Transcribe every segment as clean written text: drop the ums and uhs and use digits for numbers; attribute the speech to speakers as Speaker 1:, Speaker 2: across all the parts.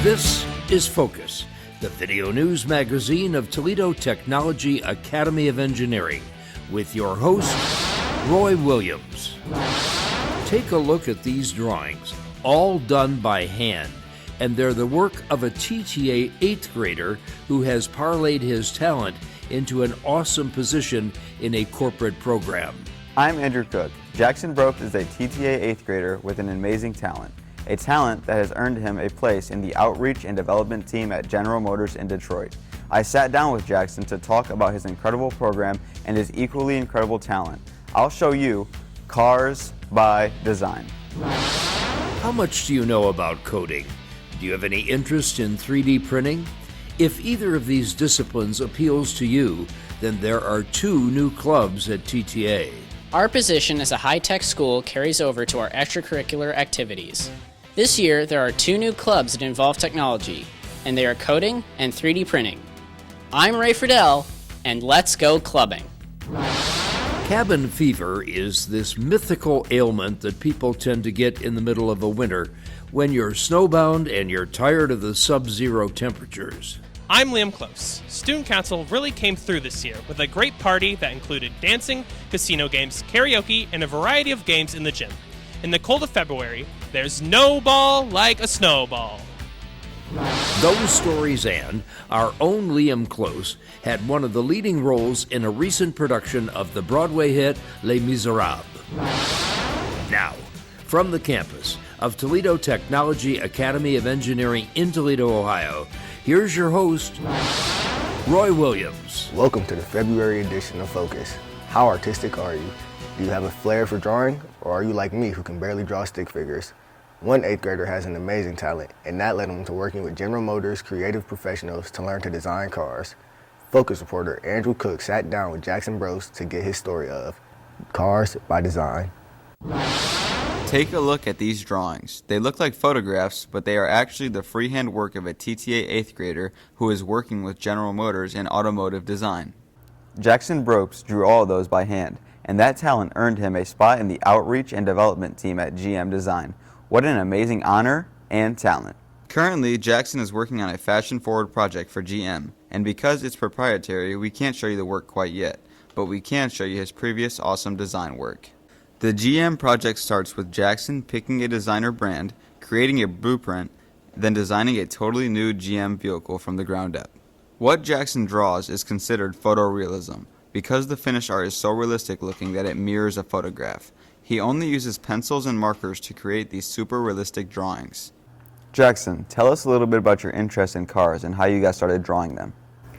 Speaker 1: This is Focus, the video news magazine of Toledo Technology Academy of Engineering, with your host, Roy Williams. Take a look at these drawings, all done by hand, and they're the work of a TTA 8th grader who has parlayed his talent into an awesome position in a corporate program.
Speaker 2: I'm Andrew Cook. Jaxon Brobst is a TTA 8th grader with an amazing talent. A talent that has earned him a place in the outreach and development team at General Motors in Detroit. I sat down with Jaxon to talk about his incredible program and his equally incredible talent. I'll show you Cars by Design.
Speaker 1: How much do you know about coding? Do you have any interest in 3D printing? If either of these disciplines appeals to you, then there are two new clubs at TTA.
Speaker 3: Our position as a high-tech school carries over to our extracurricular activities. This year, there are two new clubs that involve technology, and they are coding and 3D printing. I'm Ray Friedel, and let's go clubbing.
Speaker 1: Cabin fever is this mythical ailment that people tend to get in the middle of a winter when you're snowbound and you're tired of the sub-zero temperatures.
Speaker 4: I'm Liam Close. Student Council really came through this year with a great party that included dancing, casino games, karaoke, and a variety of games in the gym. In the cold of February, there's no ball like a snowball.
Speaker 1: Those stories and our own Liam Close had one of the leading roles in a recent production of the Broadway hit Les Miserables. Now, from the campus of Toledo Technology Academy of Engineering in Toledo, Ohio, here's your host, Roy Williams.
Speaker 5: Welcome to the February edition of Focus. How artistic are you? Do you have a flair for drawing, or are you like me who can barely draw stick figures? One 8th grader has an amazing talent, and that led him to working with General Motors creative professionals to learn to design cars. Focus reporter Andrew Cook sat down with Jaxon Brobst to get his story of Cars by Design.
Speaker 2: Take a look at these drawings. They look like photographs, but they are actually the freehand work of a TTA 8th grader who is working with General Motors in automotive design. Jaxon Brobst drew all of those by hand, and that talent earned him a spot in the outreach and development team at GM Design. What an amazing honor and talent. Currently, Jaxon is working on a fashion-forward project for GM, and because it's proprietary, we can't show you the work quite yet, but we can show you his previous awesome design work. The GM project starts with Jaxon picking a designer brand, creating a blueprint, then designing a totally new GM vehicle from the ground up. What Jaxon draws is considered photorealism, because the finished art is so realistic looking that it mirrors a photograph. He only uses pencils and markers to create these super realistic drawings. Jaxon, tell us a little bit about your interest in cars and how you got started drawing them.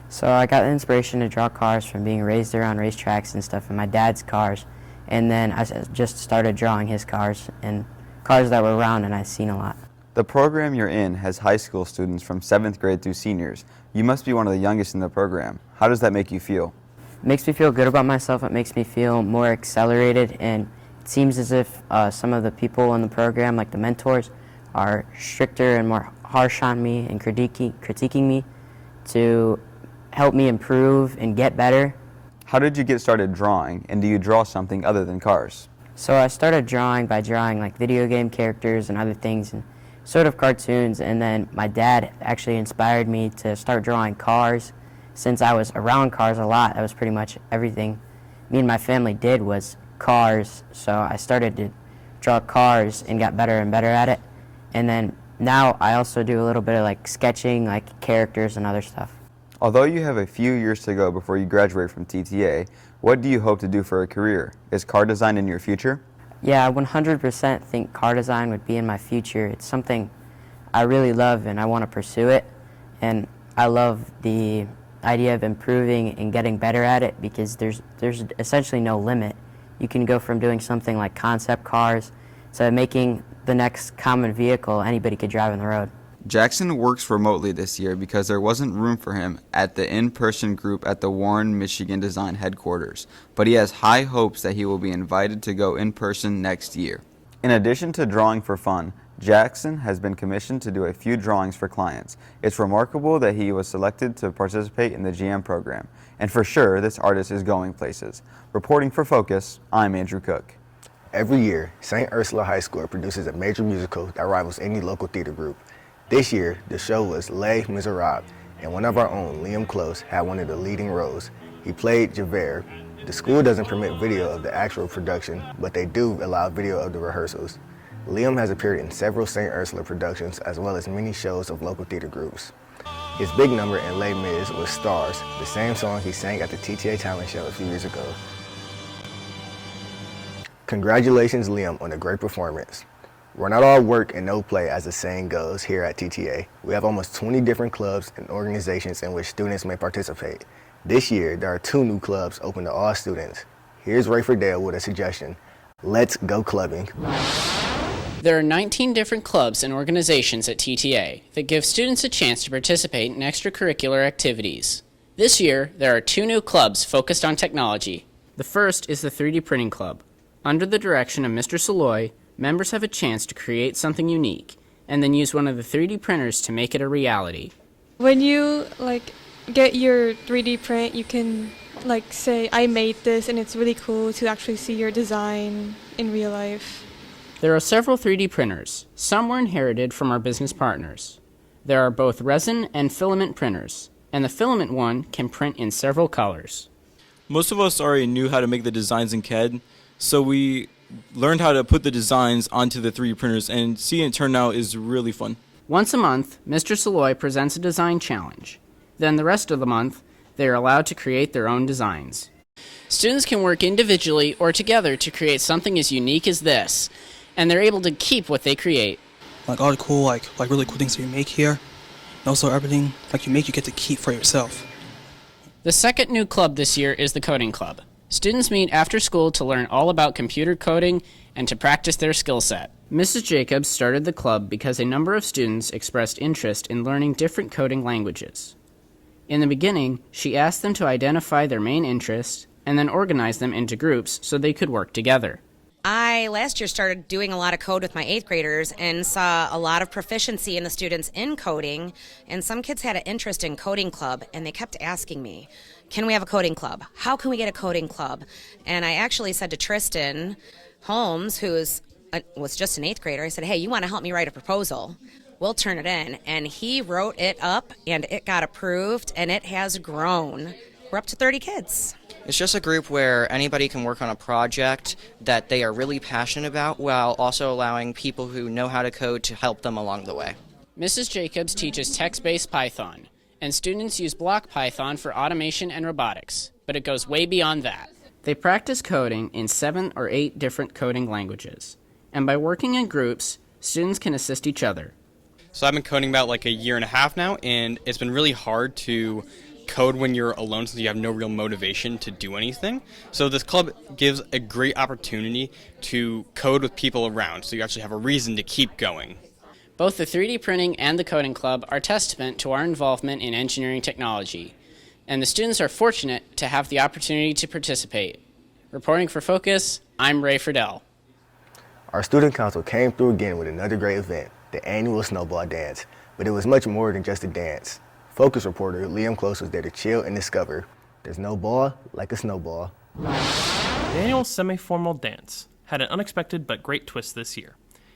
Speaker 6: So I got the inspiration to draw cars from being raised around racetracks and stuff in my dad's cars. And then I just started drawing his cars and cars that were around and I've seen a lot.
Speaker 2: The program you're in has high school students from 7th grade through seniors. You must be one of the youngest in the program. How does that make you feel?
Speaker 6: It makes me feel good about myself. It makes me feel more accelerated, and it seems as if some of the people in the program, like the mentors, are stricter and more harsh on me and critiquing me to help me improve and get better.
Speaker 2: How did you get started drawing, and do you draw something other than cars?
Speaker 6: So I started drawing by drawing like video game characters and other things and sort of cartoons, and then my dad actually inspired me to start drawing cars. Since I was around cars a lot, that was pretty much everything me and my family did was cars, so I started to draw cars and got better and better at it. And then now I also do a little bit of like sketching, like characters and other stuff.
Speaker 2: Although you have a few years to go before you graduate from TTA, what do you hope to do for a career? Is car design in your future?
Speaker 6: Yeah, I 100% think car design would be in my future. It's something I really love and I want to pursue it. And I love the idea of improving and getting better at it because there's essentially no limit. You can go from doing something like concept cars to making the next common vehicle anybody could drive on the road.
Speaker 2: Jaxon works remotely this year because there wasn't room for him at the in-person group at the Warren, Michigan Design headquarters, but he has high hopes that he will be invited to go in person next year. In addition to drawing for fun, Jaxon has been commissioned to do a few drawings for clients. It's remarkable that he was selected to participate in the GM program, and for sure this artist is going places. Reporting for Focus, I'm Andrew Cook.
Speaker 5: Every year, St. Ursula High School produces a major musical that rivals any local theater group. This year, the show was Les Miserables, and one of our own, Liam Close, had one of the leading roles. He played Javert. The school doesn't permit video of the actual production, but they do allow video of the rehearsals. Liam has appeared in several St. Ursula productions as well as many shows of local theater groups. His big number in Les Mis was Stars, the same song he sang at the TTA talent show a few years ago. Congratulations, Liam, on a great performance. We're not all work and no play, as the saying goes here at TTA. We have almost 20 different clubs and organizations in which students may participate. This year, there are 2 new clubs open to all students. Here's Ray Friedel with a suggestion. Let's go clubbing.
Speaker 3: There are 19 different clubs and organizations at TTA that give students a chance to participate in extracurricular activities. This year, there are 2 new clubs focused on technology. The first is the 3D Printing Club. Under the direction of Mr. Saloy, members have a chance to create something unique and then use one of the 3D printers to make it a reality.
Speaker 7: When you get your 3D print, you can say, I made this, and it's really cool to actually see your design in real life.
Speaker 3: There are several 3D printers. Some were inherited from our business partners. There are both resin and filament printers, and the filament one can print in several colors.
Speaker 8: Most of us already knew how to make the designs in CAD, so we learned how to put the designs onto the 3D printers, and seeing it turn out is really fun.
Speaker 3: Once a month, Mr. Saloy presents a design challenge. Then the rest of the month, they are allowed to create their own designs. Students can work individually or together to create something as unique as this, and they're able to keep what they create.
Speaker 9: All the cool, really cool things that you make here, and also everything you make, you get to keep for yourself.
Speaker 3: The second new club this year is the Coding Club. Students meet after school to learn all about computer coding and to practice their skill set. Mrs. Jacobs started the club because a number of students expressed interest in learning different coding languages. In the beginning, she asked them to identify their main interests and then organize them into groups so they could work together.
Speaker 10: I last year started doing a lot of code with my 8th graders and saw a lot of proficiency in the students in coding, and some kids had an interest in coding club, and they kept asking me, can we have a coding club? How can we get a coding club? And I actually said to Tristan Holmes, who was just an 8th grader, I said, hey, you want to help me write a proposal? We'll turn it in. And he wrote it up, and it got approved, and it has grown. We're up to 30 kids.
Speaker 11: It's just a group where anybody can work on a project that they are really passionate about while also allowing people who know how to code to help them along the way.
Speaker 3: Mrs. Jacobs teaches text-based Python, and students use block Python for automation and robotics, but it goes way beyond that. They practice coding in 7 or 8 different coding languages, and by working in groups, students can assist each other.
Speaker 12: So I've been coding about a year and a half now, and it's been really hard to code when you're alone since you have no real motivation to do anything. So this club gives a great opportunity to code with people around, so you actually have a reason to keep going. Both the 3D Printing and the Coding Club are testament to our involvement in engineering technology, and the students are fortunate to have the opportunity to participate. Reporting for Focus, I'm Ray Friedel.
Speaker 5: Our student council came through again with another great event, the annual Snowball Dance, but it was much more than just a dance. Focus reporter Liam Close was there to chill and discover there's no ball like a snowball.
Speaker 4: The annual semi-formal dance had an unexpected but great twist this year.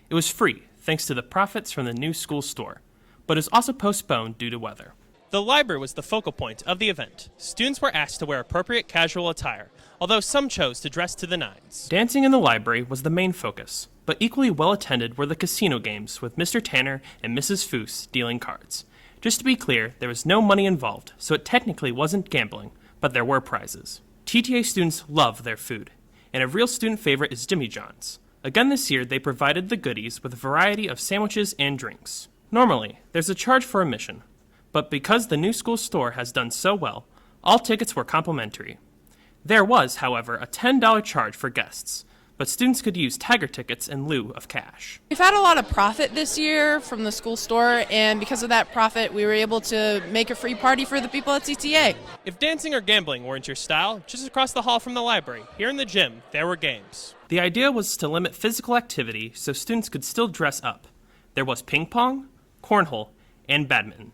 Speaker 4: It was free, thanks to the profits from the new school store, but is also postponed due to weather. The library was the focal point of the event. Students were asked to wear appropriate casual attire, although some chose to dress to the nines. Dancing in the library was the main focus, but equally well attended were the casino games with Mr. Tanner and Mrs. Foose dealing cards. Just to be clear, there was no money involved, so it technically wasn't gambling, but there were prizes. TTA students love their food, and a real student favorite is Jimmy John's. Again this year, they provided the goodies with a variety of sandwiches and drinks. Normally, there's a charge for admission, but because the new school store has done so well, all tickets were complimentary. There was, however, a $10 charge for guests, but students could use Tiger tickets in lieu of cash.
Speaker 13: We've had a lot of profit this year from the school store, and because of that profit, we were able to make a free party for the people at TTA.
Speaker 4: If dancing or gambling weren't your style, just across the hall from the library, here in the gym, there were games. The idea was to limit physical activity so students could still dress up. There was ping pong, cornhole, and badminton.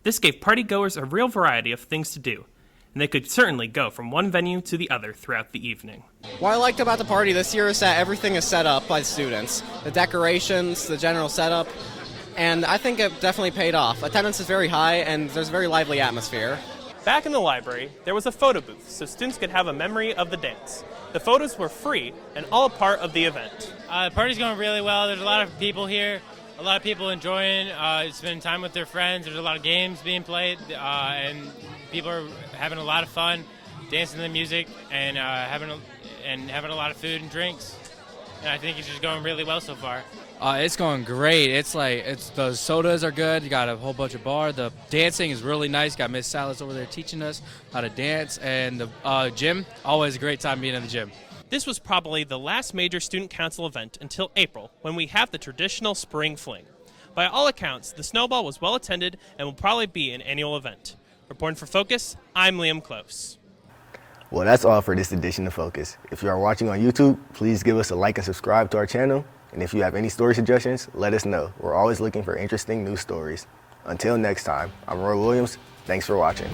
Speaker 4: This gave partygoers a real variety of things to do, and they could certainly go from one venue to the other throughout the evening.
Speaker 14: What I liked about the party this year is that everything is set up by students. The decorations, the general setup, and I think it definitely paid off. Attendance is very high, and there's a very lively atmosphere.
Speaker 4: Back in the library, there was a photo booth so students could have a memory of the dance. The photos were free and all a part of the event.
Speaker 15: The party's going really well. There's a lot of people here, a lot of people enjoying spending time with their friends. There's a lot of games being played, and people are having a lot of fun, dancing to the music, and having a lot of food and drinks. And I think it's just going really well so far.
Speaker 16: It's going great. It's the sodas are good. You got a whole bunch of bar. The dancing is really nice. Got Miss Salas over there teaching us how to dance, and the gym, always a great time being in the gym.
Speaker 4: This was probably the last major student council event until April, when we have the traditional spring fling. By all accounts, the Snowball was well attended and will probably be an annual event. Reporting for Focus, I'm Liam Close.
Speaker 5: Well, that's all for this edition of Focus. If you are watching on YouTube, please give us a like and subscribe to our channel. And if you have any story suggestions, let us know. We're always looking for interesting news stories. Until next time, I'm Roy Williams. Thanks for watching.